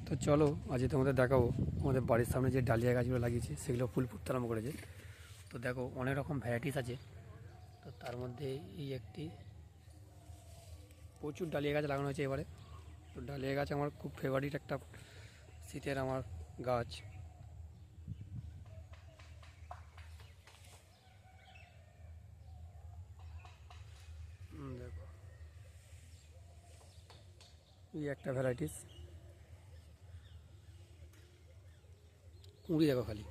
তো চলো আজ তোমাদের দেখাবো আমাদের বাড়ির সামনে যে ডালিয়া গাছগুলো লাগিয়েছি সেগুলো ফুল ফুটতে আরম্ভ করেছে। তো দেখো অনেক রকম ভ্যারাইটিস আছে। তো তার মধ্যে এই একটি প্রচুর ডালিয়া গাছ লাগানো হয়েছে এবারে। তো ডালিয়া গাছ আমার খুব ফেভারিট একটা শীতের আমার গাছ। দেখো এই একটা ভ্যারাইটিস কুঁড়ি, দেখো খালি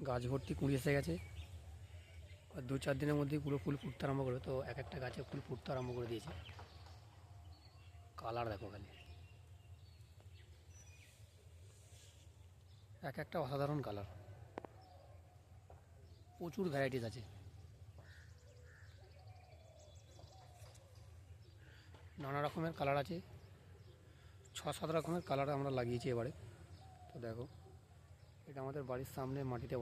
গাছ ভর্তি কুঁড়ি এসে গেছে। আর 2-4 দিনের মধ্যেই পুরো ফুল ফুটতে আরম্ভ করবে। তো এক একটা গাছে ফুল ফুটতে আরম্ভ করে দিয়েছে। কালার দেখো খালি, এক একটা অসাধারণ কালার। প্রচুর ভ্যারাইটিস আছে, নানা রকমের কালার আছে। 6-7 রকমের কালার আমরা লাগিয়েছি এবারে। তো দেখো এটা আমাদের বাড়ির সামনে মাটিতে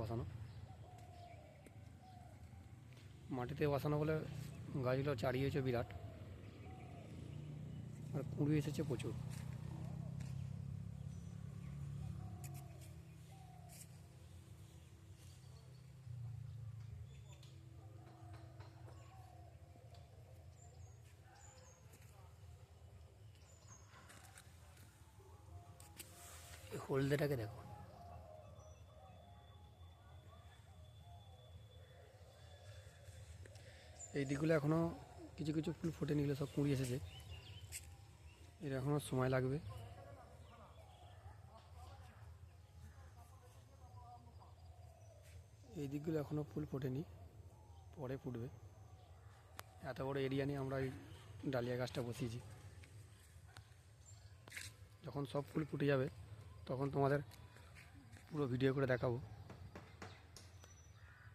বসানো বলে গাছগুলো চারিয়েছে বিরাট, আর কুঁড়ি এসেছে প্রচুর। এই হলদেটাকে দেখো, এই দিকগুলো এখনও কিছু কিছু ফুল ফোটেনি, এগুলো সব কুঁড়ি এসেছে। এর এখনও সময় লাগবে। এই দিকগুলো এখনও ফুল ফোটেনি, পরে ফুটবে। এত বড় এরিয়া নিয়ে আমরা এই ডালিয়া গাছটা বসিয়েছি। যখন সব ফুল ফুটে যাবে তখন তোমাদের পুরো ভিডিও করে দেখাবো।